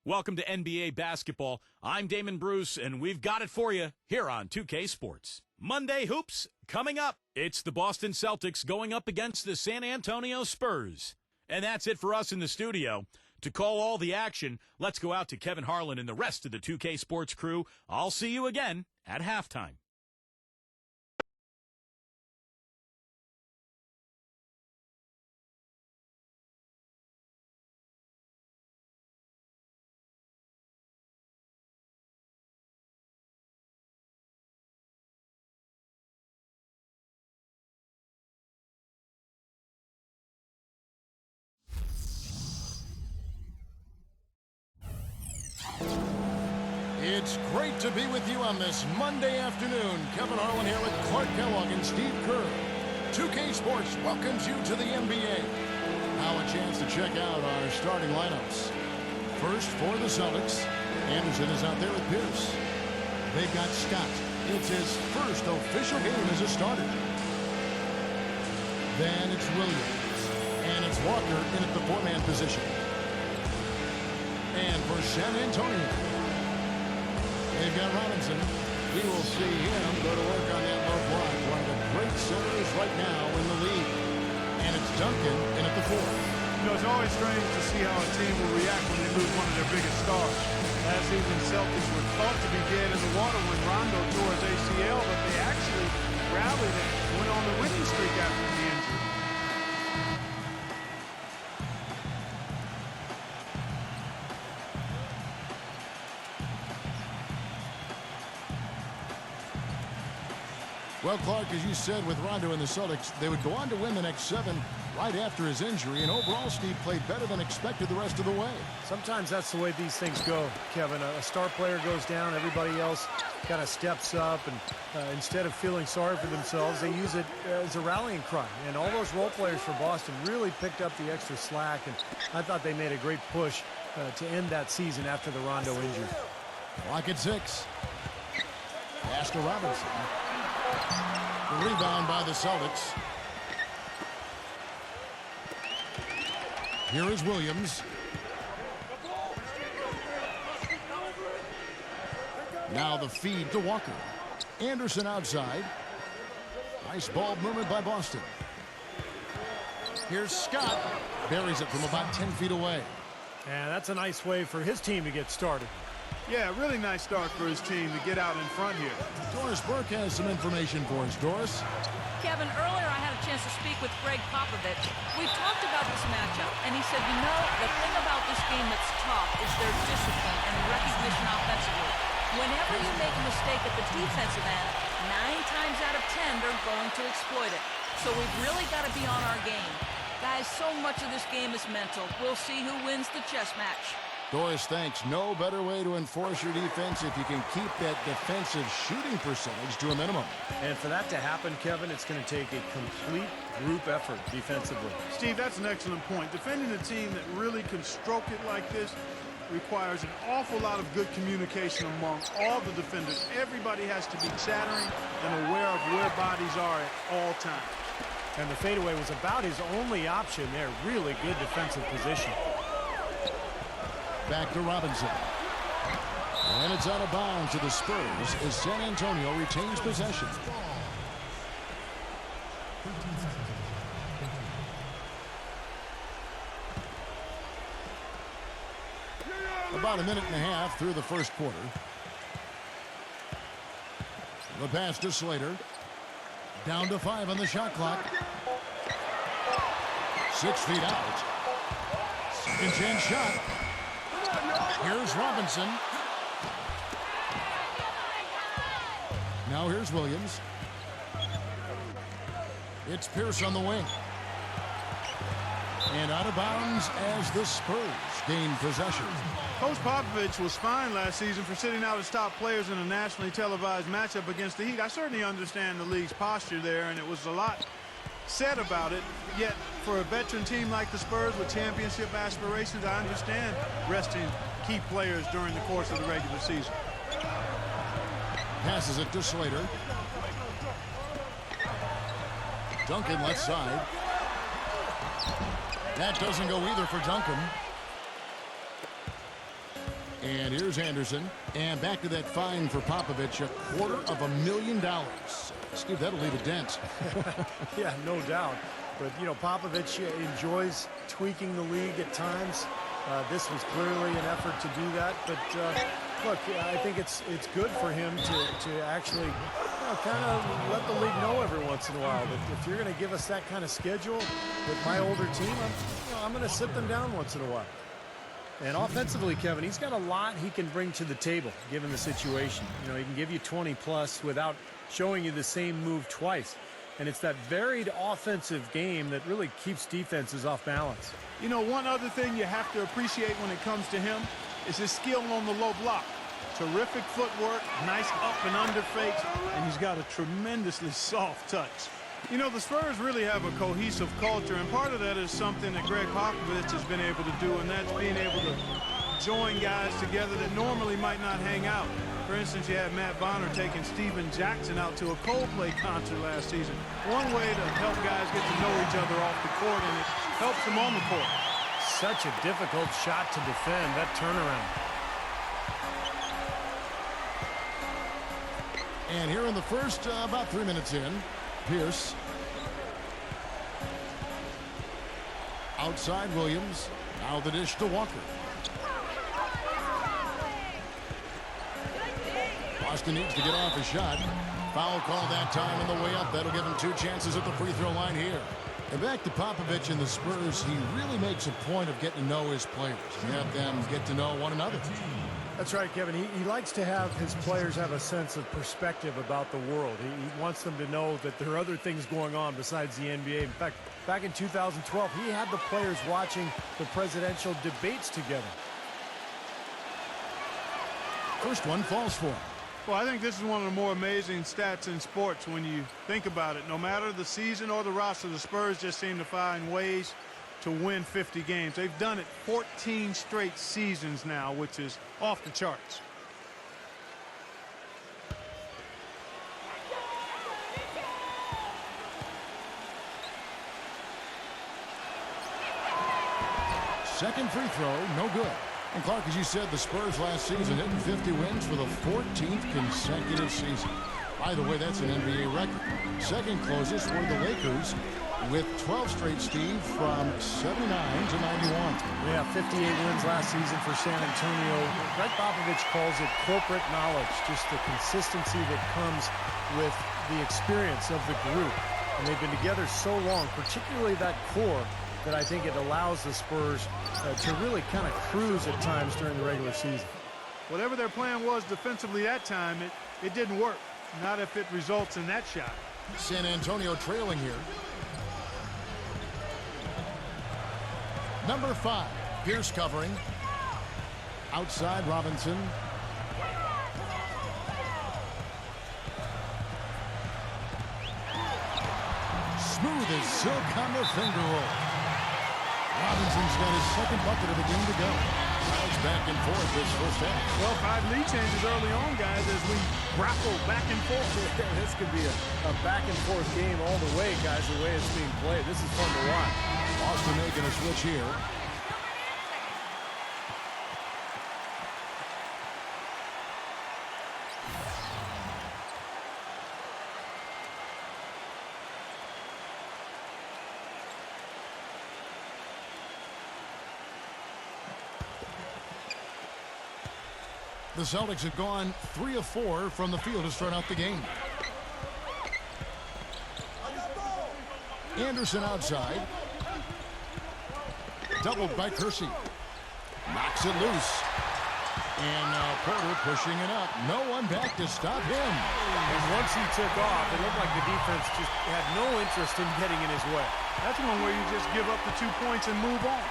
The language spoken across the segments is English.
Welcome to NBA basketball. I'm Damon Bruce, and we've got it for you here on 2K Sports. Monday Hoops coming up. It's the Boston Celtics going up against the San Antonio Spurs. And that's it for us in the studio. To call all the action, let's go out to Kevin Harlan and the rest of the 2K Sports crew. I'll see you again at halftime. It's great to be with you on this Monday afternoon. Kevin Harlan here with Clark Kellogg and Steve Kerr. 2K Sports welcomes you to the NBA. Now a chance to check out our starting lineups. First for the Celtics, Anderson is out there with Pierce. They've got Scott. It's his first official game as a starter. Then it's Williams. And it's Walker in at the four-man position. And for San Antonio, they've got Robinson. We will see him go to work on that low block. One of the great centers right now in the league. And it's Duncan in at the four. You know, it's always strange to see how a team will react when they lose one of their biggest stars. Last season, Celtics were thought to be dead in the water when Rondo tore his ACL, but they actually rallied and went on the winning streak after the injury. Well, Clark, as you said, with Rondo and the Celtics, they would go on to win the next 7 right after his injury. And overall, Steve played better than expected the rest of the way. Sometimes that's the way these things go, Kevin. A star player goes down, everybody else kind of steps up, and instead of feeling sorry for themselves, they use it as a rallying cry. And all those role players for Boston really picked up the extra slack, and I thought they made a great push to end that season after the Rondo injury. Clock at 6. Pass to Robinson. The rebound by the Celtics. Here is Williams. Now the feed to Walker. Anderson outside. Nice ball movement by Boston. Here's Scott. Buries it from about 10 feet away. And that's a nice way for his team to get started. Yeah, really nice start for his team to get out in front here. Doris Burke has some information for us. Doris? Kevin, earlier I had a chance to speak with Greg Popovich. We talked about this matchup, and he said, you know, the thing about this game that's tough is their discipline and recognition offensively. Whenever you make a mistake at the defensive end, 9 times out of 10, they're going to exploit it. So we've really got to be on our game. Guys, so much of this game is mental. We'll see who wins the chess match. Doris thinks no better way to enforce your defense if you can keep that defensive shooting percentage to a minimum. And for that to happen, Kevin, it's going to take a complete group effort defensively. Steve, that's an excellent point. Defending a team that really can stroke it like this requires an awful lot of good communication among all the defenders. Everybody has to be chattering and aware of where bodies are at all times. And the fadeaway was about his only option there. Really good defensive position. Back to Robinson. And it's out of bounds to the Spurs as San Antonio retains possession. About a minute and a half through the first quarter. The pass to Slater. Down to 5 on the shot clock. 6 feet out. Second chance shot. Here's Robinson. Now here's Williams. It's Pierce on the wing. And out of bounds as the Spurs gain possession. Coach Popovich was fined last season for sitting out his top players in a nationally televised matchup against the Heat. I certainly understand the league's posture there, and it was a lot said about it. Yet, for a veteran team like the Spurs with championship aspirations, I understand resting key players during the course of the regular season. Passes it to Slater. Duncan left side. That doesn't go either for Duncan. And here's Anderson. And back to that fine for Popovich, $250,000. Steve, that'll leave a dent. Yeah, no doubt. But, you know, Popovich enjoys tweaking the league at times. This was clearly an effort to do that. But, look, I think it's good for him to actually kind of let the league know every once in a while that if you're going to give us that kind of schedule with my older team, I'm going to sit them down once in a while. And offensively, Kevin, he's got a lot he can bring to the table, given the situation. You know, he can give you 20-plus without showing you the same move twice. And it's that varied offensive game that really keeps defenses off balance. You know, one other thing you have to appreciate when it comes to him is his skill on the low block. Terrific footwork, nice up and under fakes, and he's got a tremendously soft touch. You know, the Spurs really have a cohesive culture, and part of that is something that Greg Popovich has been able to do, and that's being able to join guys together that normally might not hang out. For instance, you had Matt Bonner taking Steven Jackson out to a Coldplay concert last season. One way to help guys get to know each other off the court, and it helps them on the court. Such a difficult shot to defend, that turnaround. And here in the first, about 3 minutes in, Pierce. Outside Williams. Now the dish to Walker. Boston needs to get off a shot. Foul call that time on the way up. That'll give him 2 chances at the free throw line here. And back to Popovich and the Spurs, he really makes a point of getting to know his players and have them get to know one another. That's right, Kevin. He likes to have his players have a sense of perspective about the world. He wants them to know that there are other things going on besides the NBA. In fact, back in 2012, he had the players watching the presidential debates together. First one falls for him. Well, I think this is one of the more amazing stats in sports when you think about it. No matter the season or the roster, the Spurs just seem to find ways to win 50 games. They've done it 14 straight seasons now, which is off the charts. Second free throw, no good. And Clark, as you said, the Spurs last season hitting 50 wins for the 14th consecutive season. By the way, that's an NBA record. Second closest were the Lakers with 12 straight, Steve, from 79 to 91. Yeah, 58 wins last season for San Antonio. Greg Popovich calls it corporate knowledge, just the consistency that comes with the experience of the group. And they've been together so long, particularly that core, that I think it allows the Spurs to really kind of cruise at times during the regular season. Whatever their plan was defensively that time, it didn't work. Not if it results in that shot. San Antonio trailing here. Number 5, Pierce covering. Outside Robinson. Smooth as silk on the finger roll. Robinson's got his second bucket of the game to go. Fouls back and forth this first half. Well, 5 lead changes early on, guys, as we grapple back and forth. This could be a back-and-forth game all the way, guys, the way it's being played. This is fun to watch. Boston making a switch here. The Celtics have gone 3 of 4 from the field to start out the game. Anderson outside. Doubled by Kersey. Knocks it loose. And now Porter pushing it up. No one back to stop him. And once he took off, it looked like the defense just had no interest in getting in his way. That's one where you just give up the 2 points and move on.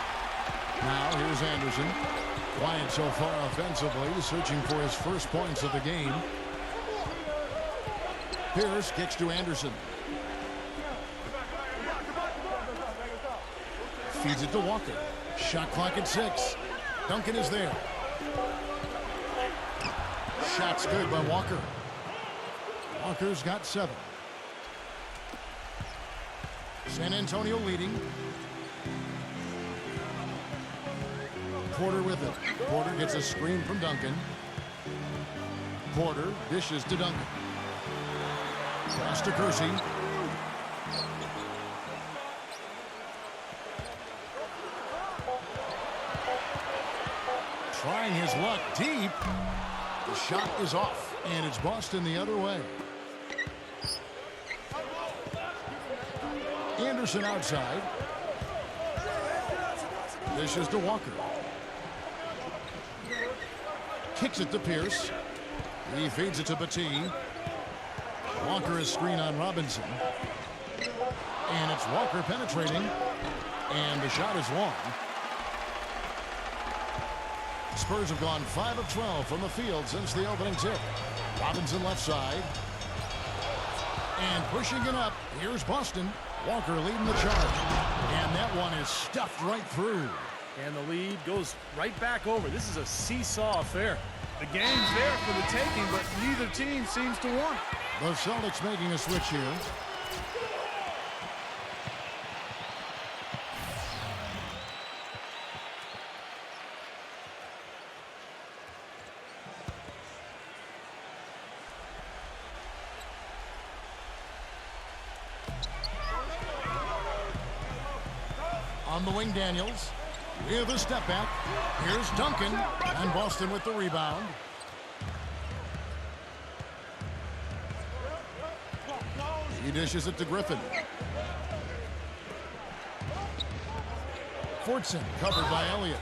Now here's Anderson. Quiet so far offensively, searching for his first points of the game. Pierce kicks to Anderson. Feeds it to Walker. Shot clock at 6. Duncan is there. Shot's good by Walker. Walker's got 7. San Antonio leading. Porter with it. Porter gets a screen from Duncan. Porter dishes to Duncan. Pass to Kersey. Trying his luck deep. The shot is off, and it's Boston the other way. Anderson outside. Dishes to Walker. Kicks it to Pierce. He feeds it to Bateen. Walker is screen on Robinson. And it's Walker penetrating. And the shot is long. Spurs have gone 5 of 12 from the field since the opening tip. Robinson left side. And pushing it up, here's Boston. Walker leading the charge. And that one is stuffed right through. And the lead goes right back over. This is a seesaw affair. The game's there for the taking, but neither team seems to want it. The Celtics making a switch here. On the wing, Daniels with a step back. Here's Duncan, and Boston with the rebound. He dishes it to Griffin. Fortson covered by Elliott.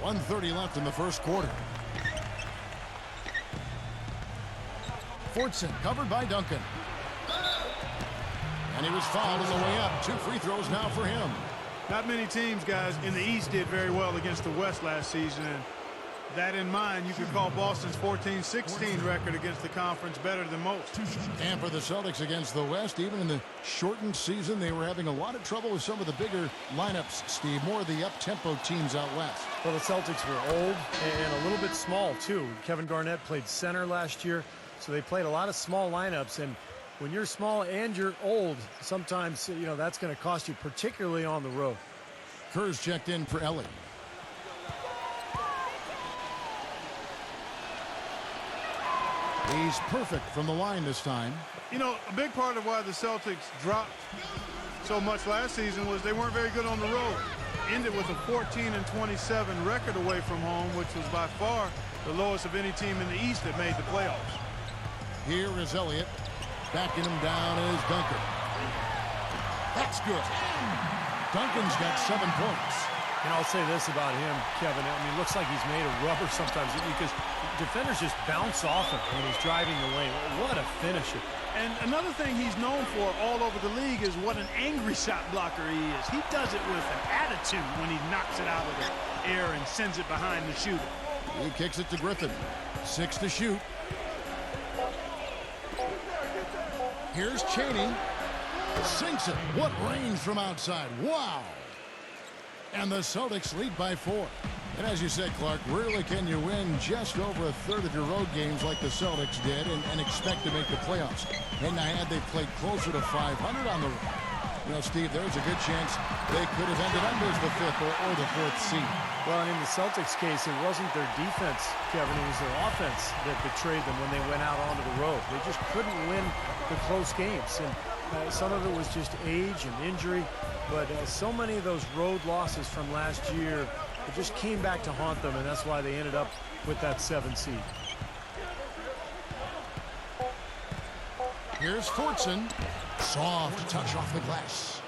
.130 left in the first quarter. Fortson covered by Duncan. And he was fouled on the way up. 2 free throws now for him. Not many teams, guys, in the East did very well against the West last season. And that in mind, you could call Boston's 14-16 record against the conference better than most. And for the Celtics against the West, even in the shortened season, they were having a lot of trouble with some of the bigger lineups, Steve. More of the up-tempo teams out west. Well, the Celtics were old and a little bit small, too. Kevin Garnett played center last year, so they played a lot of small lineups. And when you're small and you're old, sometimes, you know, that's going to cost you, particularly on the road. Kerr's checked in for Ellie. He's perfect from the line this time. You know, a big part of why the Celtics dropped so much last season was they weren't very good on the road. Ended with a 14-27 record away from home, which was by far the lowest of any team in the East that made the playoffs. Here is Elliott. Backing him down is Duncan. That's good. Duncan's got 7 points. And I'll say this about him, Kevin. I mean, it looks like he's made of rubber sometimes because defenders just bounce off him when he's driving the lane. What a finisher. And another thing he's known for all over the league is what an angry shot blocker he is. He does it with an attitude when he knocks it out of the air and sends it behind the shooter. He kicks it to Griffin. 6 to shoot. Here's Cheney. Sinks it. What range from outside. Wow. And the Celtics lead by 4. And as you said, Clark, rarely can you win just over a third of your road games like the Celtics did and expect to make the playoffs. And had they played closer to 500 on the road, you know, Steve, there's a good chance they could have ended up as the 5th or the 4th seed. Well, and in the Celtics case, it wasn't their defense, Kevin. It was their offense that betrayed them when they went out onto the road. They just couldn't win the close games. And some of it was just age and injury. But so many of those road losses from last year, it just came back to haunt them, and that's why they ended up with that 7 seed. Here's Fortson. Soft touch off the glass.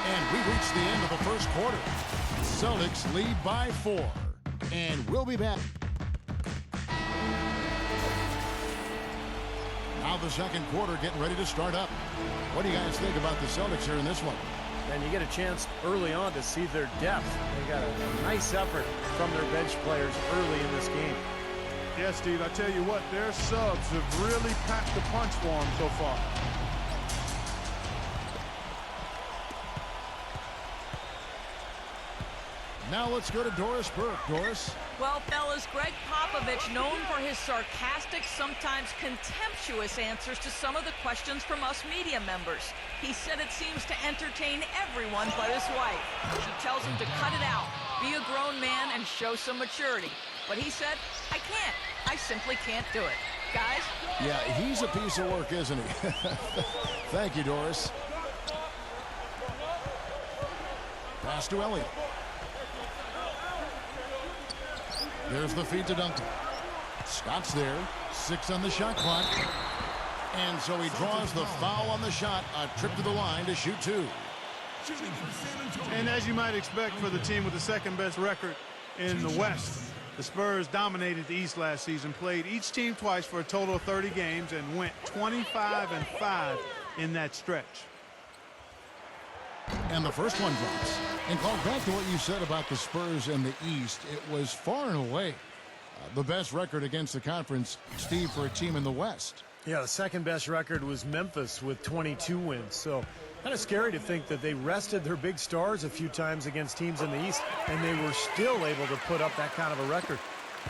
And we reach the end of the first quarter. Celtics lead by 4. And we'll be back. Now the second quarter getting ready to start up. What do you guys think about the Celtics here in this one? And you get a chance early on to see their depth. They got a nice effort from their bench players early in this game. Yes, Steve, I tell you what, their subs have really packed the punch for them so far. Now let's go to Doris Burke. Doris? Well, fellas, Greg Popovich, known for his sarcastic, sometimes contemptuous answers to some of the questions from us media members. He said it seems to entertain everyone but his wife. She tells him to cut it out, be a grown man, and show some maturity. But he said, I can't. I simply can't do it. Guys? Yeah, he's a piece of work, isn't he? Thank you, Doris. Pass to Elliott. There's the feed to Duncan. Scott's there. 6 on the shot clock. And so he draws the foul on the shot. A trip to the line to shoot 2. And as you might expect for the team with the second best record in the West, the Spurs dominated the East last season, played each team twice for a total of 30 games, and went 25-5 in that stretch. And the first one drops. And Clark, back to what you said about the Spurs and the East, it was far and away the best record against the conference, Steve, for a team in the West. Yeah, the second best record was Memphis with 22 wins. So kind of scary to think that they rested their big stars a few times against teams in the East, and they were still able to put up that kind of a record.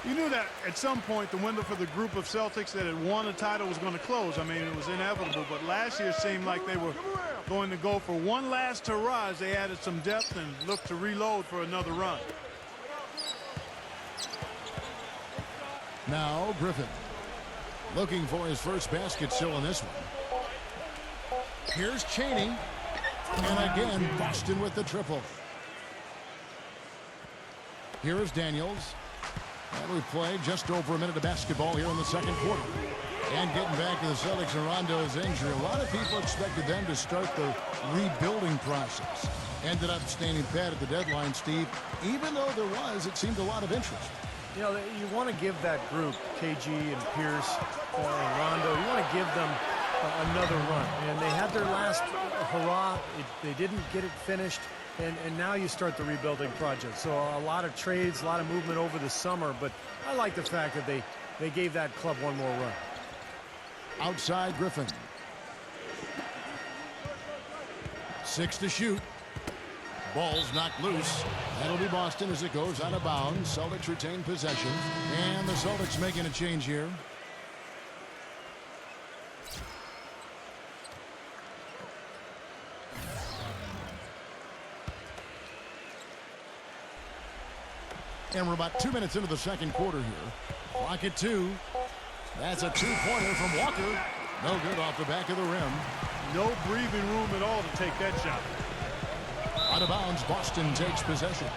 You knew that at some point the window for the group of Celtics that had won a title was going to close. I mean, it was inevitable, but last year seemed like they were going to go for one last hurrah as they added some depth and looked to reload for another run. Now Griffin looking for his first basket still in this one. Here's Cheney. And again, Boston with the triple. Here is Daniels. And we've played just over a minute of basketball here in the second quarter. And getting back to the Celtics and Rondo's injury, a lot of people expected them to start the rebuilding process. Ended up standing pat at the deadline, Steve. Even though there was, it seemed, a lot of interest. You know, you want to give that group, KG and Pierce and Rondo, you want to give them another run. And they had their last hurrah. They didn't get it finished. And now you start the rebuilding project. So a lot of trades, a lot of movement over the summer. But I like the fact that they gave that club one more run. Outside Griffin. 6 to shoot. Ball's knocked loose. That'll be Boston as it goes out of bounds. Celtics retain possession. And the Celtics making a change here. And we're about 2 minutes into the second quarter here. Clock at 2. That's a two-pointer from Walker. No good off the back of the rim. No breathing room at all to take that shot. Out of bounds, Boston takes possession.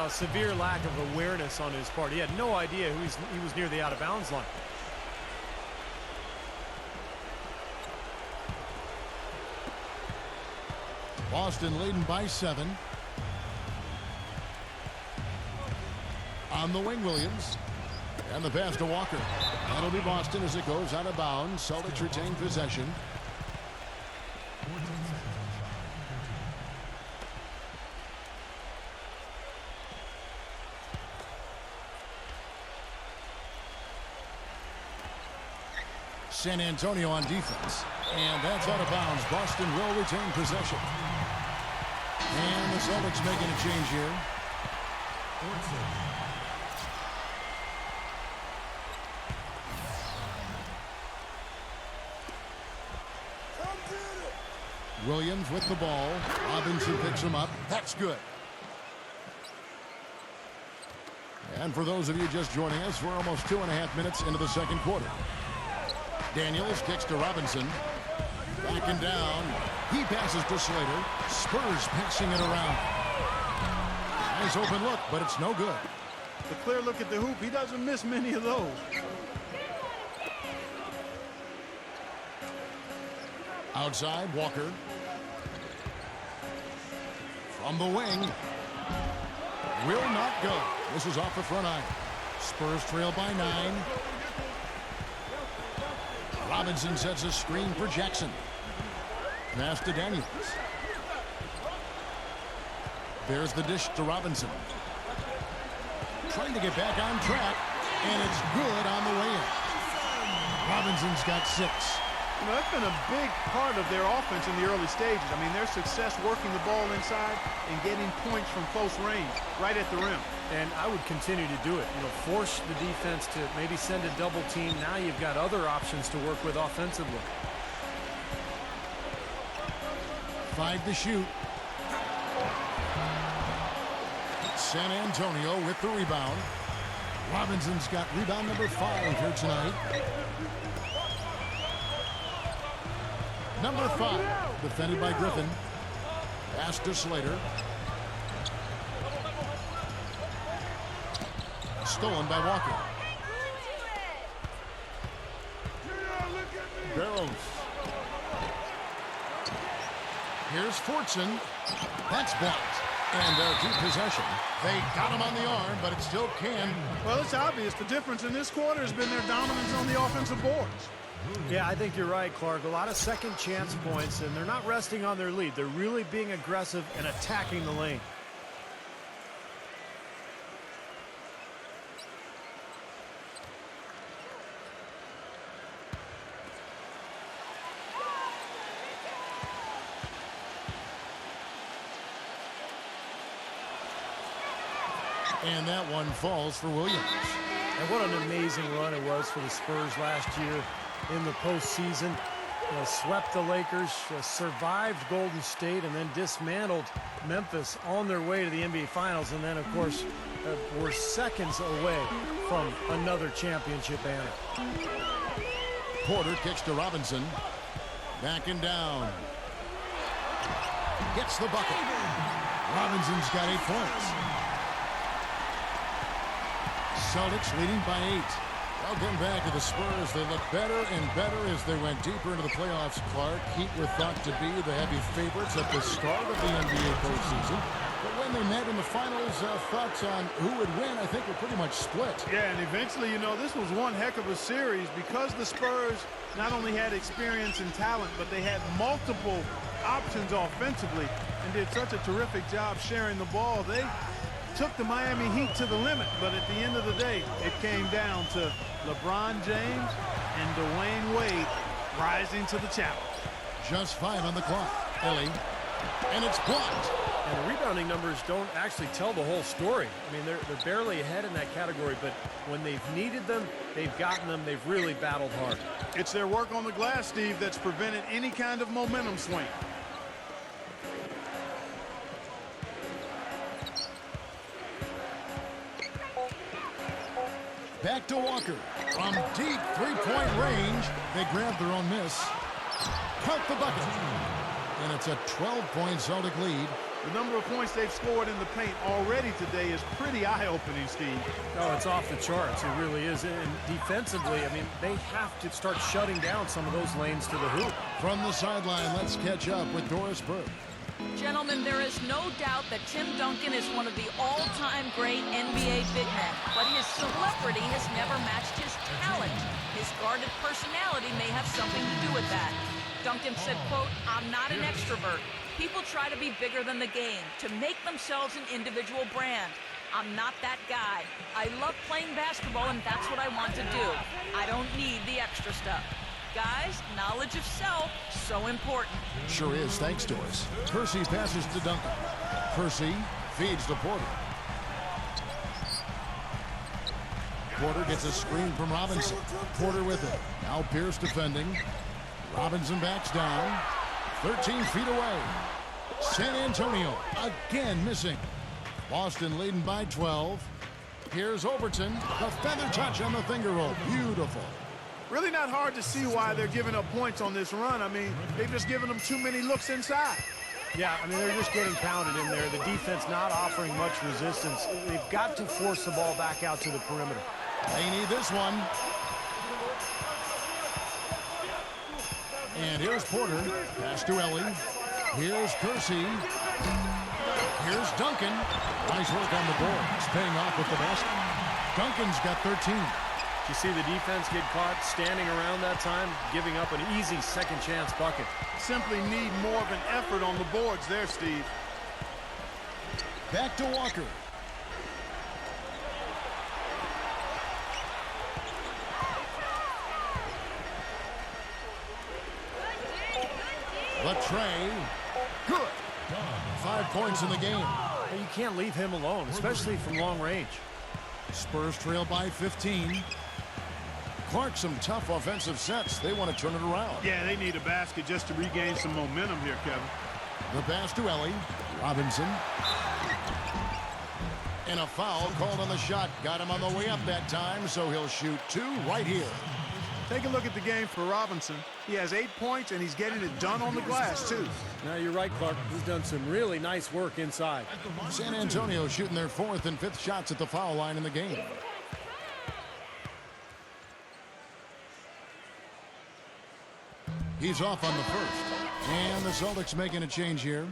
Severe lack of awareness on his part. He had no idea he was near the out-of-bounds line. Boston leading by 7. On the wing, Williams. And the pass to Walker. That'll be Boston as it goes out of bounds. Celtics retain possession. San Antonio on defense. And that's out of bounds. Boston will retain possession. And the Celtics making a change here. Williams with the ball. Robinson picks him up. That's good. And for those of you just joining us, we're almost 2.5 minutes into the second quarter. Daniels kicks to Robinson. Backing down. He passes to Slater. Spurs passing it around. Nice open look, but it's no good. The clear look at the hoop. He doesn't miss many of those. Outside, Walker. From the wing. Will not go. This is off the front iron. Spurs trail by 9. Robinson sets a screen for Jackson. Pass to Daniels. There's the dish to Robinson. Trying to get back on track. And it's good on the way in. Robinson's got 6. You know, that's been a big part of their offense in the early stages. I mean, their success working the ball inside and getting points from close range, right at the rim. And I would continue to do it. You know, force the defense to maybe send a double team. Now you've got other options to work with offensively. 5 to shoot. San Antonio with the rebound. Robinson's got rebound number 5 here tonight. Number 5, defended by Griffin. Pass to Slater. Stolen by Walker. Barrows. Here's Fortson. That's blocked. And deep possession. They got him on the arm, but it still can. Well, it's obvious. The difference in this quarter has been their dominance on the offensive boards. Yeah, I think you're right, Clark. A lot of second chance points, and they're not resting on their lead. They're really being aggressive and attacking the lane. And that one falls for Williams. And what an amazing run it was for the Spurs last year in the postseason. Swept the Lakers, survived Golden State, and then dismantled Memphis on their way to the NBA Finals. And then, of course, were seconds away from another championship banner. Porter kicks to Robinson. Backing down. Gets the bucket. Robinson's got 8 points. Celtics leading by 8. Well, getting back to the Spurs, they look better and better as they went deeper into the playoffs, Clark. Heat were thought to be the heavy favorites at the start of the NBA postseason. But when they met in the finals, thoughts on who would win, I think, were pretty much split. Yeah, and eventually, you know, this was one heck of a series because the Spurs not only had experience and talent, but they had multiple options offensively and did such a terrific job sharing the ball. They took the Miami Heat to the limit, but at the end of the day, it came down to LeBron James and Dwayne Wade rising to the challenge. Just 5 on the clock. Ellie. And it's blocked. And the rebounding numbers don't actually tell the whole story. I mean, they're barely ahead in that category, but when they've needed them, they've gotten them. They've really battled hard. It's their work on the glass, Steve, that's prevented any kind of momentum swing. Back to Walker. From deep three-point range, they grab their own miss. Count the bucket. And it's a 12-point Celtic lead. The number of points they've scored in the paint already today is pretty eye-opening, Steve. No, it's off the charts. It really is. And defensively, I mean, they have to start shutting down some of those lanes to the hoop. From the sideline, let's catch up with Doris Burke. Gentlemen, there is no doubt that Tim Duncan is one of the all-time great NBA big men, but his celebrity has never matched his talent. His guarded personality may have something to do with that. Duncan said, quote, "I'm not an extrovert. People try to be bigger than the game, to make themselves an individual brand. I'm not that guy. I love playing basketball, and that's what I want to do. I don't need the extra stuff." Guys, knowledge of self, so important. Sure is. Thanks, Doris. Percy passes to Duncan. Percy feeds to Porter. Porter gets a screen from Robinson. Porter with it. Now Pierce defending. Robinson backs down. 13 feet away. San Antonio again missing. Boston leading by 12. Here's Overton. The feather touch on the finger roll. Beautiful. Really not hard to see why they're giving up points on this run. I mean, they've just given them too many looks inside. Yeah, I mean, they're just getting pounded in there. The defense not offering much resistance. They've got to force the ball back out to the perimeter. They need this one. And here's Porter. Pass to Ellie. Here's Percy. Here's Duncan. Nice work on the board. It's paying off with the basket. Duncan's got 13. You see the defense get caught standing around that time, giving up an easy second chance bucket. Simply need more of an effort on the boards there, Steve. Back to Walker. The tray. Good. 5 points in the game. And you can't leave him alone, especially from long range. Spurs trail by 15. Clark, some tough offensive sets. They want to turn it around. Yeah, they need a basket just to regain some momentum here, Kevin. The pass to Ellie. Robinson. And a foul called on the shot. Got him on the way up that time, so he'll shoot 2 right here. Take a look at the game for Robinson. He has 8 points, and he's getting it done on the glass, too. Now, you're right, Clark. He's done some really nice work inside. San Antonio shooting their 4th and 5th shots at the foul line in the game. He's off on the first. And the Celtics making a change here.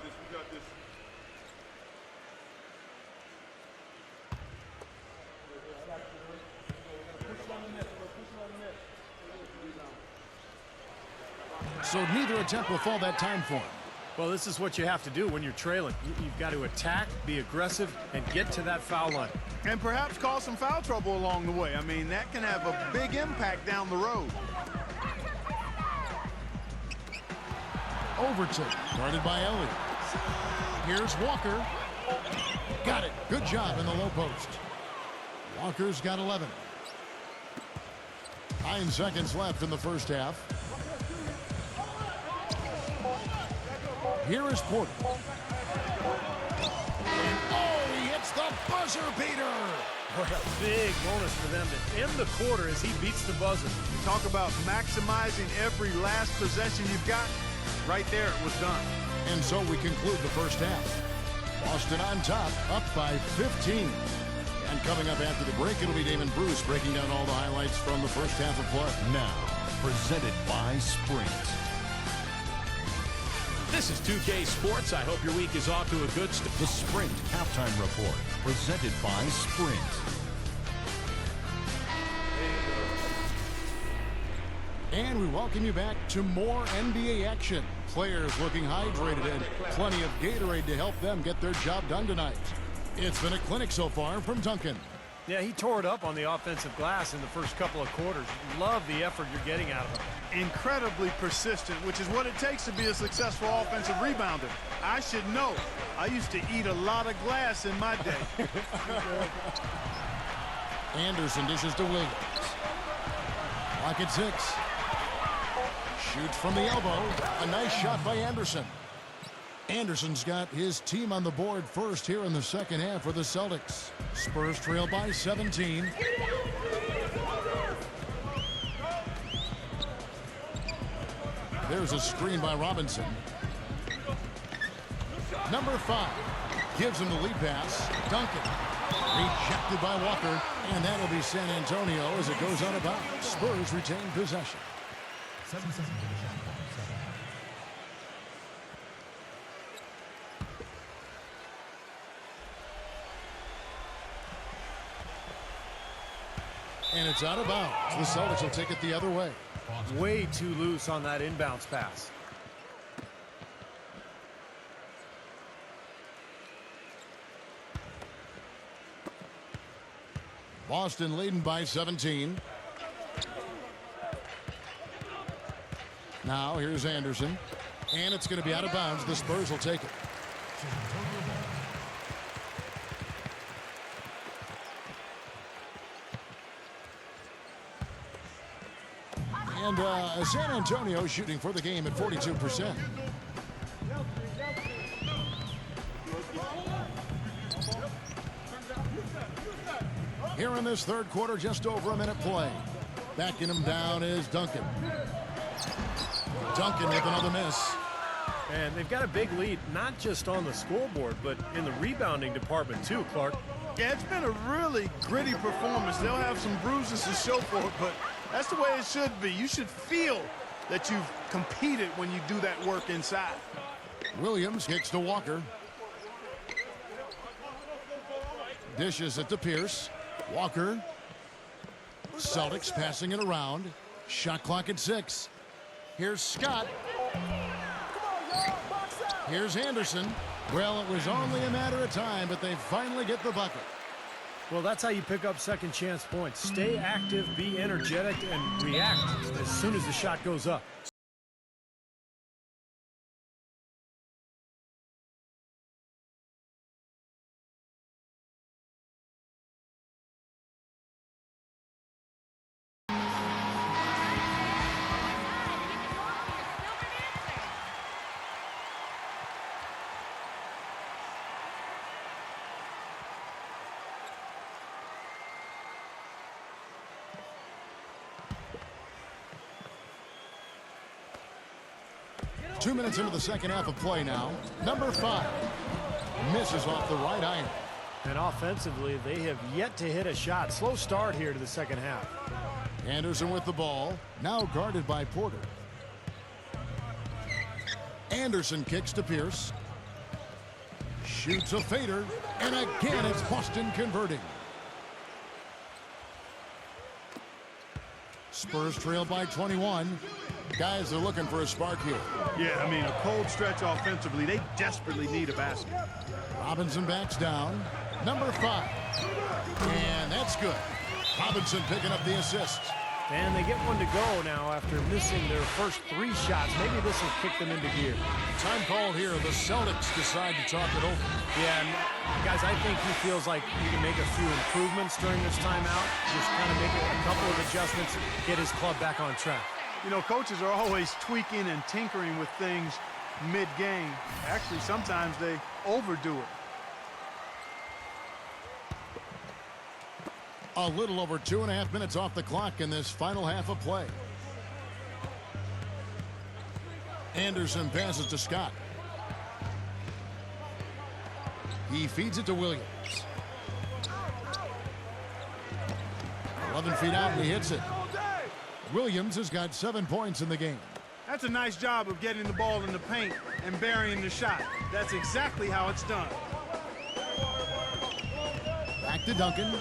We got this. So neither attempt will fall that time for him. Well, this is what you have to do when you're trailing. You've got to attack, be aggressive, and get to that foul line. And perhaps cause some foul trouble along the way. I mean, that can have a big impact down the road. Overton, guarded by Ellie. Here's Walker. Got it. Good job in the low post. Walker's got 11. 9 seconds left in the first half. Here is Porter. And oh, he hits the buzzer beater. What a big bonus for them to end the quarter as he beats the buzzer. Talk about maximizing every last possession you've got. Right there, it was done. And so we conclude the first half. Boston on top, up by 15. And coming up after the break, it'll be Damon Bruce breaking down all the highlights from the first half of play. Now, presented by Sprint. This is 2K Sports. I hope your week is off to a good start. The Sprint Halftime Report, presented by Sprint. And we welcome you back to more NBA action. Players looking hydrated and plenty of Gatorade to help them get their job done tonight. It's been a clinic so far from Duncan. Yeah, he tore it up on the offensive glass in the first couple of quarters. Love the effort you're getting out of him. Incredibly persistent, which is what it takes to be a successful offensive rebounder. I should know. I used to eat a lot of glass in my day. Anderson dishes to Williams. Clock at 6. Shoots from the elbow. A nice shot by Anderson. Anderson's got his team on the board first here in the second half for the Celtics. Spurs trail by 17. There's a screen by Robinson. Number 5 gives him the lead pass. Duncan. Rejected by Walker. And that'll be San Antonio as it goes out of bounds. Spurs retain possession. And it's out of bounds. The Celtics will take it the other way. Way too loose on that inbounds pass. Boston leading by 17. Now here's Anderson. And it's going to be out of bounds. The Spurs will take it. And San Antonio shooting for the game at 42%. Here in this third quarter, just over a minute play. Backing him down is Duncan. Duncan with another miss. And they've got a big lead, not just on the scoreboard, but in the rebounding department too, Clark. Yeah, it's been a really gritty performance. They'll have some bruises to show for it, but that's the way it should be. You should feel that you've competed when you do that work inside. Williams kicks to Walker. Dishes it to Pierce. Walker. Celtics passing it around. Shot clock at 6. Here's Scott. Here's Anderson. Well, it was only a matter of time, but they finally get the bucket. Well, that's how you pick up second chance points. Stay active, be energetic, and react as soon as the shot goes up. Two minutes into the second half of play now. Number 5 misses off the right iron. And offensively, they have yet to hit a shot. Slow start here to the second half. Anderson with the ball, now guarded by Porter. Anderson kicks to Pierce. Shoots a fader, and again it's Boston converting. Spurs trail by 21. Guys, they're looking for a spark here. Yeah, I mean, a cold stretch offensively. They desperately need a basket. Robinson backs down. Number 5. And that's good. Robinson picking up the assist. And they get one to go now after missing their first 3 shots. Maybe this will kick them into gear. Time called here. The Celtics decide to talk it over. Yeah, and guys, I think he feels like he can make a few improvements during this timeout. Just kind of make a couple of adjustments, get his club back on track. You know, coaches are always tweaking and tinkering with things mid-game. Actually, sometimes they overdo it. A little over 2.5 minutes off the clock in this final half of play. Anderson passes to Scott. He feeds it to Williams. 11 feet out and he hits it. Williams has got 7 points in the game. That's a nice job of getting the ball in the paint and burying the shot. That's exactly how it's done. Back to Duncan.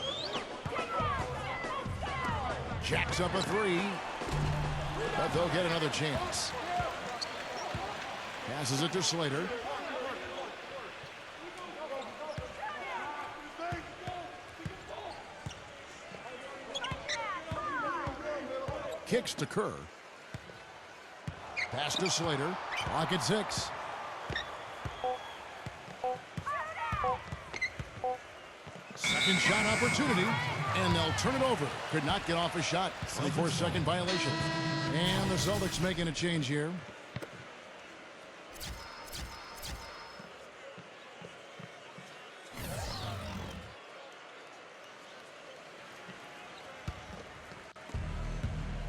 Jacks up a 3. But they'll get another chance. Passes it to Slater. Kicks to Kerr. Pass to Slater. Clock at 6. Second shot opportunity, and they'll turn it over. Could not get off a shot. 24-second violation. And the Celtics making a change here.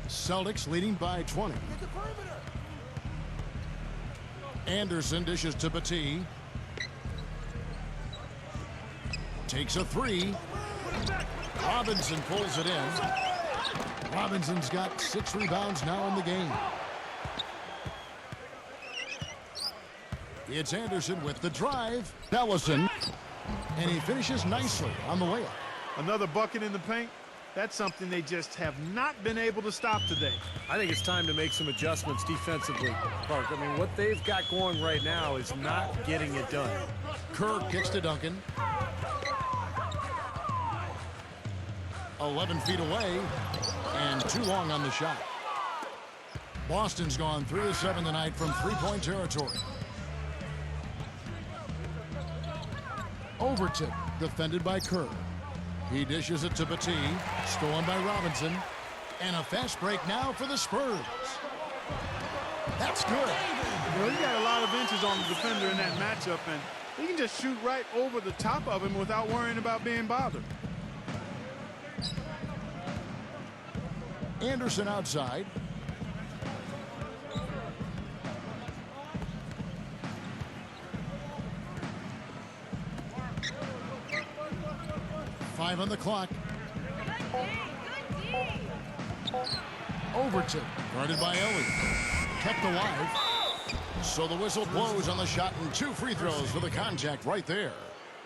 Celtics leading by 20. Anderson dishes to Petit. Takes a 3. Robinson pulls it in. Robinson's got 6 rebounds now in the game. It's Anderson with the drive. Ellison. And he finishes nicely on the layup. Another bucket in the paint. That's something they just have not been able to stop today. I think it's time to make some adjustments defensively, Clark. I mean, what they've got going right now is not getting it done. Kerr kicks to Duncan. 11 feet away, and too long on the shot. Boston's gone 3 of 7 tonight from three-point territory. Overton, defended by Kerr. He dishes it to Petit, stolen by Robinson, and a fast break now for the Spurs. That's good. Well, he got a lot of inches on the defender in that matchup, and he can just shoot right over the top of him without worrying about being bothered. Anderson outside. Five on the clock. Overton, guarded by Ellie. Kept alive. So the whistle blows on the shot, and 2 free throws for the contact right there.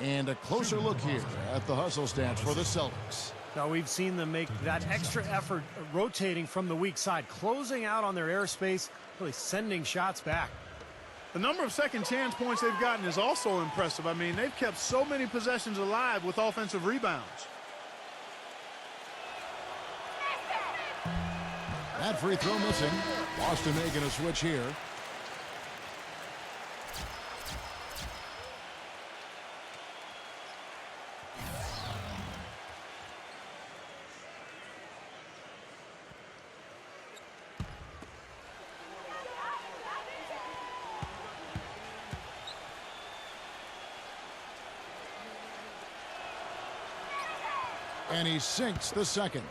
And a closer look here at the hustle stats for the Celtics. Now we've seen them make that extra effort rotating from the weak side, closing out on their airspace, really sending shots back. The number of second chance points they've gotten is also impressive. I mean, they've kept so many possessions alive with offensive rebounds. That free throw missing. Boston making a switch here. And he sinks the second.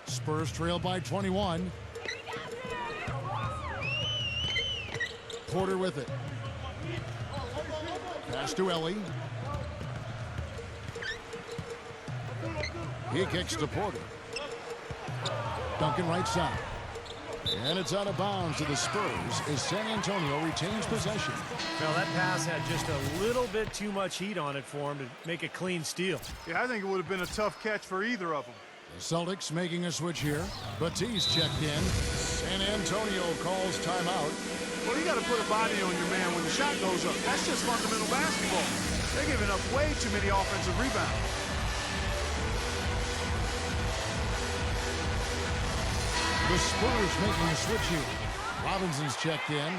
Spurs trail by 21. Porter with it. Pass to Ellie. He kicks to Porter. Duncan right side. And it's out of bounds to the Spurs as San Antonio retains possession. Now that pass had just a little bit too much heat on it for him to make a clean steal. Yeah, I think it would have been a tough catch for either of them. The Celtics making a switch here. Batiste checked in. San Antonio calls timeout. Well, you got to put a body on your man when the shot goes up. That's just fundamental basketball. They're giving up way too many offensive rebounds. The Spurs making a switch here. Robinson's checked in.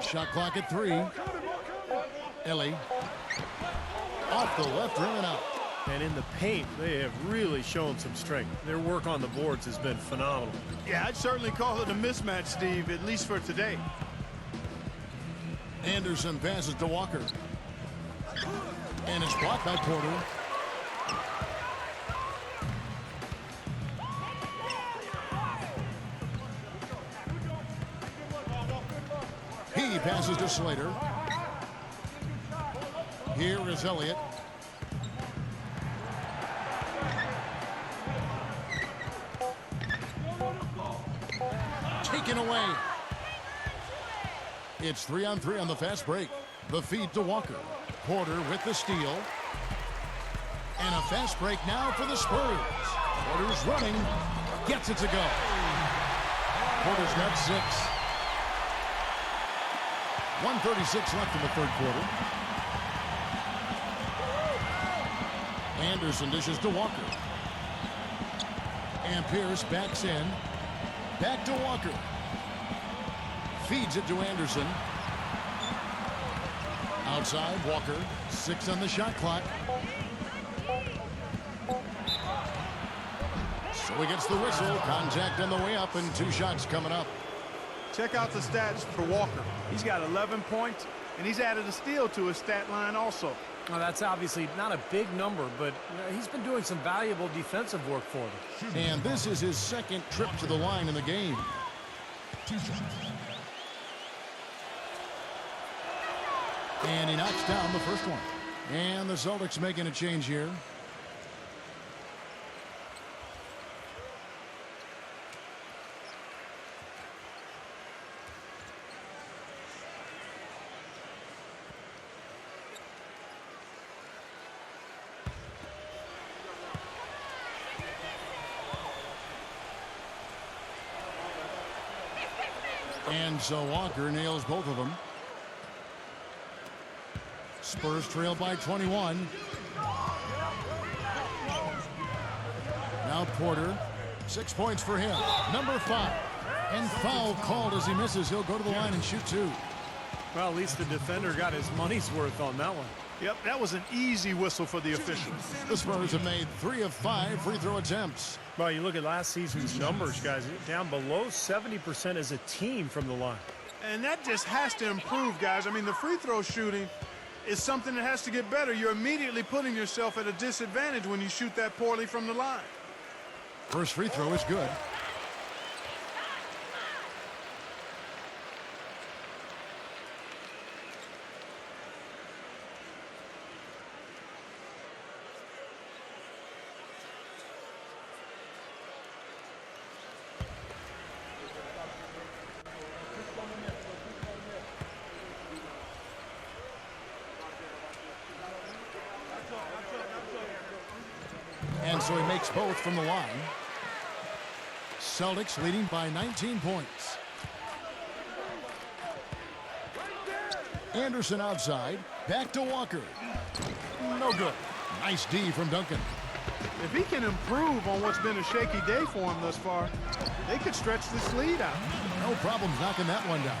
Shot clock at 3. Ellie. Off the left rim and out. And in the paint, they have really shown some strength. Their work on the boards has been phenomenal. Yeah, I'd certainly call it a mismatch, Steve, at least for today. Anderson passes to Walker. And it's blocked by Porter. He passes to Slater. Here is Elliott. Taken away. It's 3-on-3 on the fast break. The feed to Walker. Porter with the steal. And a fast break now for the Spurs. Porter's running. Gets it to go. Porter's got 6. 1:36 left in the third quarter. Anderson dishes to Walker. And Pierce backs in. Back to Walker. Feeds it to Anderson. Outside, Walker. 6 on the shot clock. So he gets the whistle. Contact on the way up and 2 shots coming up. Check out the stats for Walker. He's got 11 points, and he's added a steal to his stat line also. Well, that's obviously not a big number, but he's been doing some valuable defensive work for them. And this is his second trip to the line in the game. And he knocks down the first one. And the Celtics making a change here. And so Walker nails both of them. Spurs trail by 21. Now Porter. 6 points for him. Number 5. And foul called as he misses. He'll go to the line and shoot 2. Well, at least the defender got his money's worth on that one. Yep, that was an easy whistle for the officials. The Spurs have made 3 of 5 free throw attempts. Well, you look at last season's numbers, guys, down below 70% as a team from the line. And that just has to improve, guys. I mean, the free throw shooting is something that has to get better. You're immediately putting yourself at a disadvantage when you shoot that poorly from the line. First free throw is good. And so he makes both from the line. Celtics leading by 19 points. Anderson outside. Back to Walker. No good. Nice D from Duncan. If he can improve on what's been a shaky day for him thus far, they could stretch this lead out. No problems knocking that one down.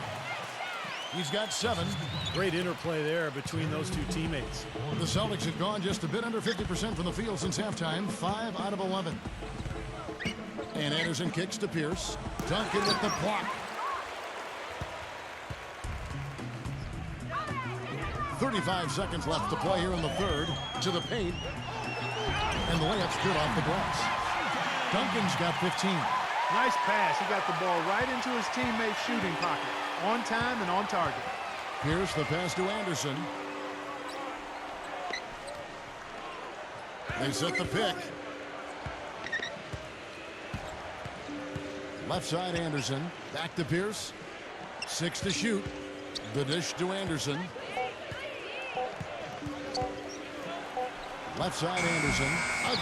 He's got 7. Great interplay there between those two teammates. The Celtics have gone just a bit under 50% from the field since halftime. 5 out of 11. And Anderson kicks to Pierce. Duncan with the block. 35 seconds left to play here in the third. To the paint. And the layup's good off the glass. Duncan's got 15. Nice pass. He got the ball right into his teammate's shooting pocket. On time and on target. Here's the pass to Anderson. They set the pick. Left side Anderson. Back to Pierce. 6 to shoot. The dish to Anderson. Left side Anderson.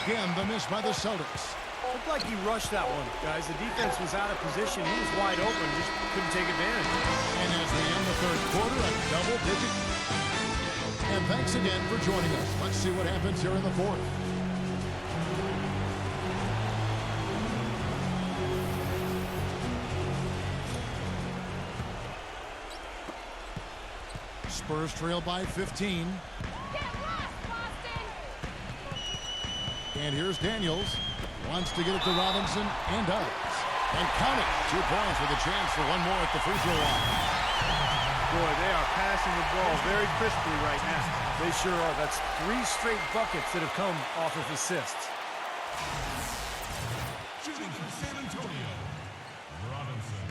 Again the miss by the Celtics. Looked like he rushed that one, guys. The defense was out of position. He was wide open, just couldn't take advantage. And as we end the third quarter, a double-digit. And thanks again for joining us. Let's see what happens here in the fourth. Spurs trail by 15. And here's Daniels. Wants to get it to Robinson and does. And count it. 2 points with a chance for one more at the free throw line. Boy, they are passing the ball very crisply right now. They sure are. That's 3 straight buckets that have come off of assists. Shooting from San Antonio, Robinson.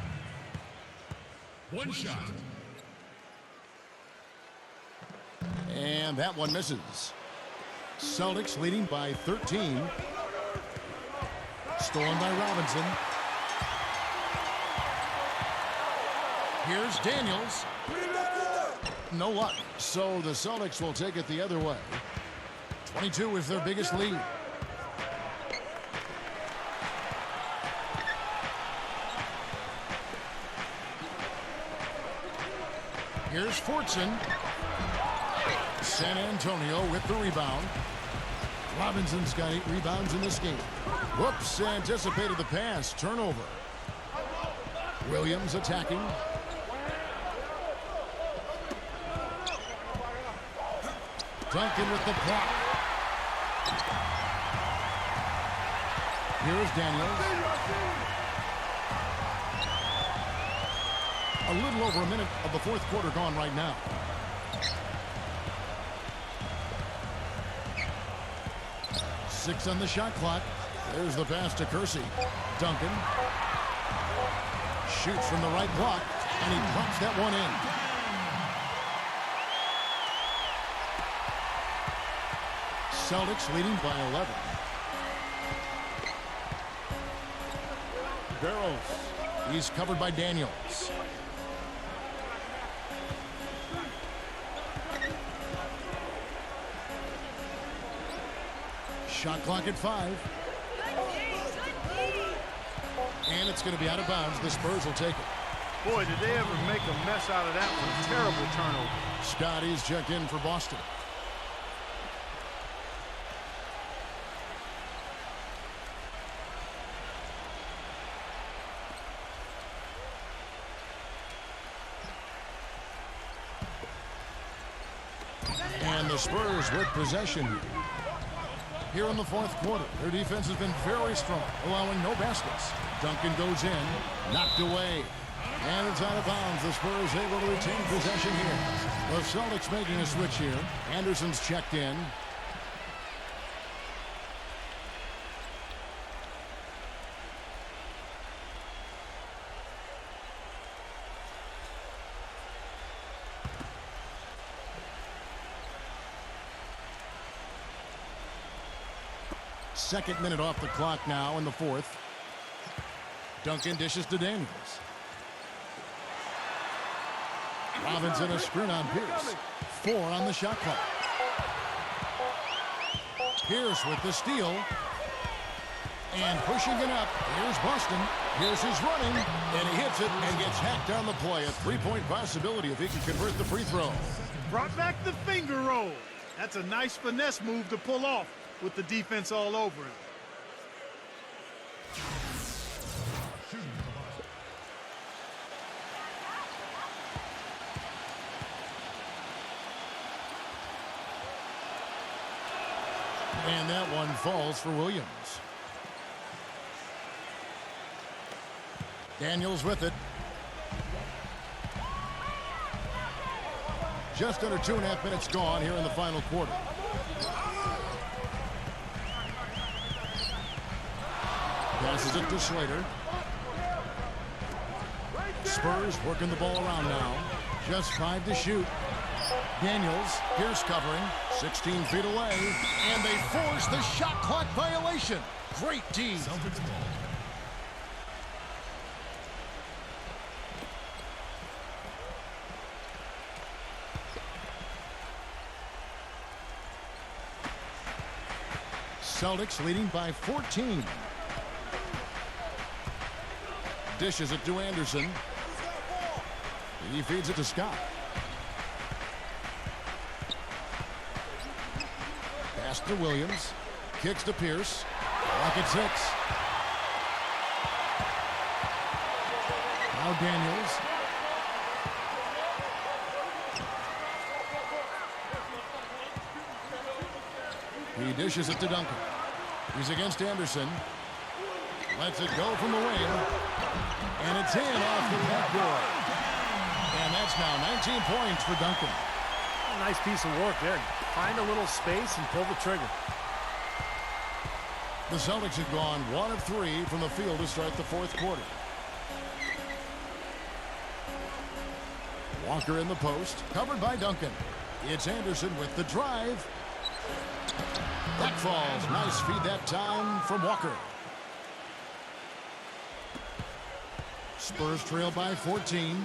1 shot. And that one misses. Celtics leading by 13. Stolen by Robinson. Here's Daniels. No luck. So the Celtics will take it the other way. 22 is their biggest lead. Here's Fortson. San Antonio with the rebound. Robinson's got 8 rebounds in this game. Whoops, anticipated the pass. Turnover. Williams attacking. Duncan with the block. Here's Daniels. A little over a minute of the fourth quarter gone right now. Six on the shot clock. There's the pass to Kersey. Duncan shoots from the right block, and he drops that one in. Celtics leading by 11. Barrows. He's covered by Daniels. Shot clock at 5. And it's going to be out of bounds. The Spurs will take it. Boy, did they ever make a mess out of that one. Terrible turnover. Scotty's checked in for Boston. And the Spurs with possession here in the fourth quarter. Their defense has been very strong, allowing no baskets. Duncan goes in, knocked away, and it's out of bounds. The Spurs able to retain possession here. The Celtics making a switch here. Anderson's checked in. Second minute off the clock now in the fourth. Duncan dishes to Daniels. Robinson a screen on Pierce. 4 on the shot clock. Pierce with the steal. And pushing it up, here's Boston. Here's his running, and he hits it and gets hacked on the play. A three-point possibility if he can convert the free throw. Brought back the finger roll. That's a nice finesse move to pull off with the defense all over him. And that one falls for Williams. Daniels with it. Just under 2.5 minutes gone here in the final quarter. Passes it to Slater. Spurs working the ball around now. Just 5 to shoot. Daniels, Pierce covering, 16 feet away, and they force the shot clock violation. Great D. Celtics ball. Celtics leading by 14. Dishes it to Anderson. He feeds it to Scott. Pass to Williams. Kicks to Pierce. Rocket 6. Now Daniels. He dishes it to Duncan. He's against Anderson. Lets it go from the wing. And it's in off the backboard. And that's now 19 points for Duncan. Nice piece of work there. Find a little space and pull the trigger. The Celtics have gone 1 of 3 from the field to start the fourth quarter. Walker in the post, covered by Duncan. It's Anderson with the drive. That falls. Nice feed that time from Walker. Spurs trail by 14.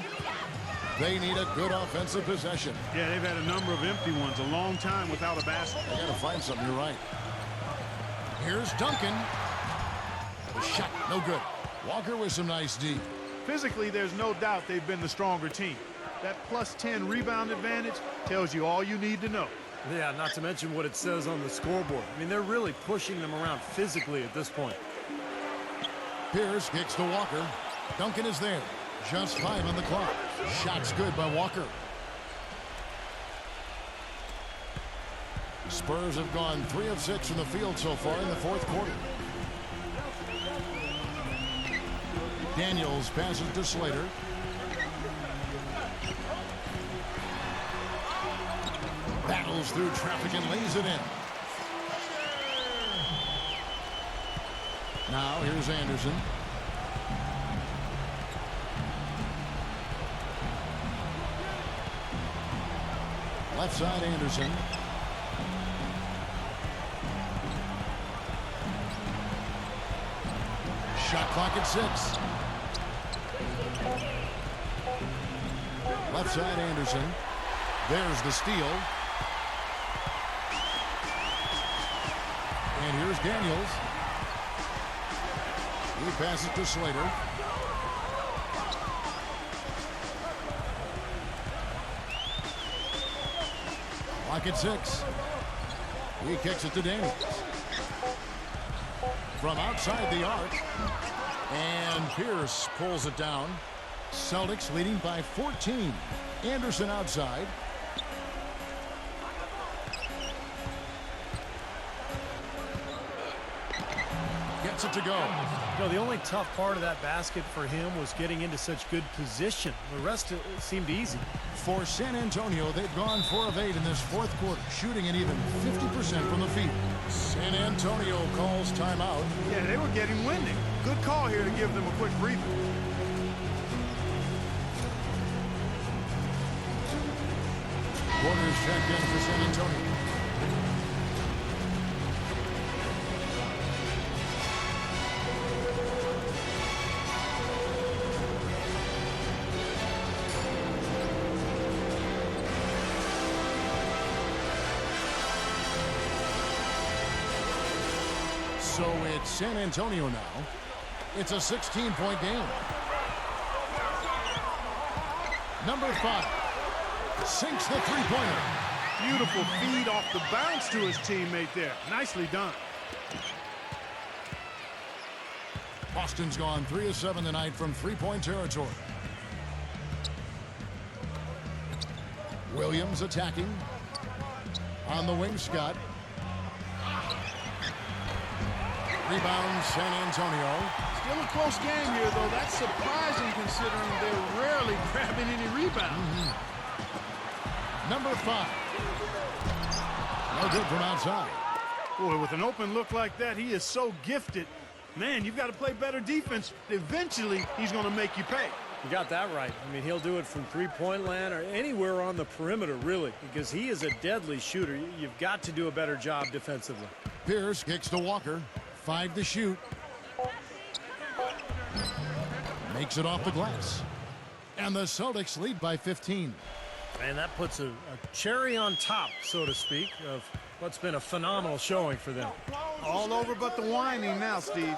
They need a good offensive possession. Yeah, they've had a number of empty ones, a long time without a basket. They got to find something. You're right. Here's Duncan. The shot, no good. Walker with some nice D. Physically, there's no doubt they've been the stronger team. That plus 10 rebound advantage tells you all you need to know. Yeah, not to mention what it says on the scoreboard. I mean, they're really pushing them around physically at this point. Pierce kicks to Walker. Duncan is there. Just 5 on the clock. Shot's good by Walker. Spurs have gone 3 of 6 from the field so far in the fourth quarter. Daniels passes to Slater. Battles through traffic and lays it in. Now here's Anderson. Left side Anderson. Shot clock at 6. Left side Anderson. There's the steal. And here's Daniels. He passes to Slater. Clock at 6. He kicks it to Daniels. From outside the arc. And Pierce pulls it down. Celtics leading by 14. Anderson outside. Gets it to go. You know, the only tough part of that basket for him was getting into such good position. The rest seemed easy. For San Antonio, they've gone 4 of 8 in this fourth quarter, shooting at even 50% from the field. San Antonio calls timeout. Yeah, they were getting winded. Good call here to give them a quick breather. Quarters checked in for San Antonio. So it's San Antonio now. It's a 16-point game. Number 5 sinks the three-pointer. Beautiful feed off the bounce to his teammate there. Nicely done. Boston's gone 3 of 7 tonight from three-point territory. Williams attacking. On the wing, Scott. Rebound, San Antonio. Still a close game here, though. That's surprising considering they're rarely grabbing any rebounds. Number 5. No good from outside. Boy, with an open look like that, he is so gifted. Man, you've got to play better defense. Eventually, he's going to make you pay. You got that right. I mean, he'll do it from three-point land or anywhere on the perimeter, really, because he is a deadly shooter. You've got to do a better job defensively. Pierce kicks to Walker. 5 to shoot. Makes it off the glass. And the Celtics lead by 15. And that puts a cherry on top, so to speak, of what's been a phenomenal showing for them. All over but the whining now, Steve.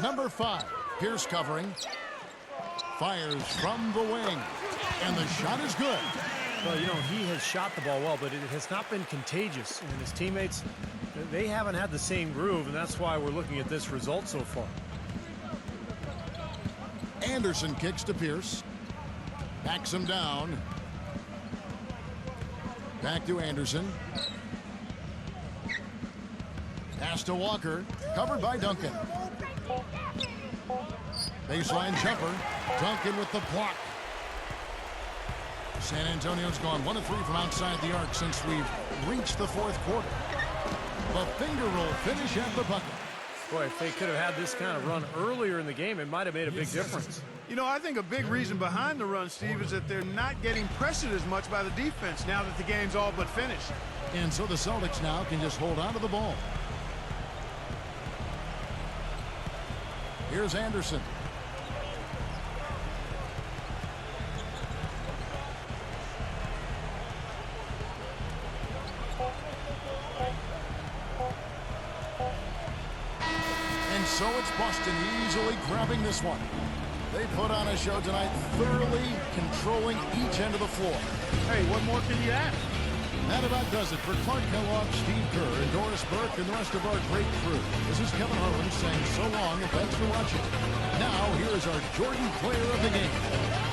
Number 5, Pierce covering. Fires from the wing. And the shot is good. Well, you know, he has shot the ball well, but it has not been contagious. And his teammates, they haven't had the same groove, and that's why we're looking at this result so far. Anderson kicks to Pierce. Backs him down. Back to Anderson. Pass to Walker. Covered by Duncan. Baseline jumper. Duncan with the block. San Antonio's gone 1 of 3 from outside the arc since we've reached the fourth quarter. The finger roll finish at the bucket. Boy, if they could have had this kind of run earlier in the game, it might have made a big difference. You know, I think a big reason behind the run, Steve, is that they're not getting pressured as much by the defense now that the game's all but finished. And so the Celtics now can just hold on to the ball. Here's Anderson. And so it's Boston easily grabbing this one. They put on a show tonight, thoroughly controlling each end of the floor. Hey, what more can you ask? That about does it for Clark Kellogg, Steve Kerr, and Doris Burke, and the rest of our great crew. This is Kevin Harlan saying so long and thanks for watching. Now, here is our Jordan player of the game.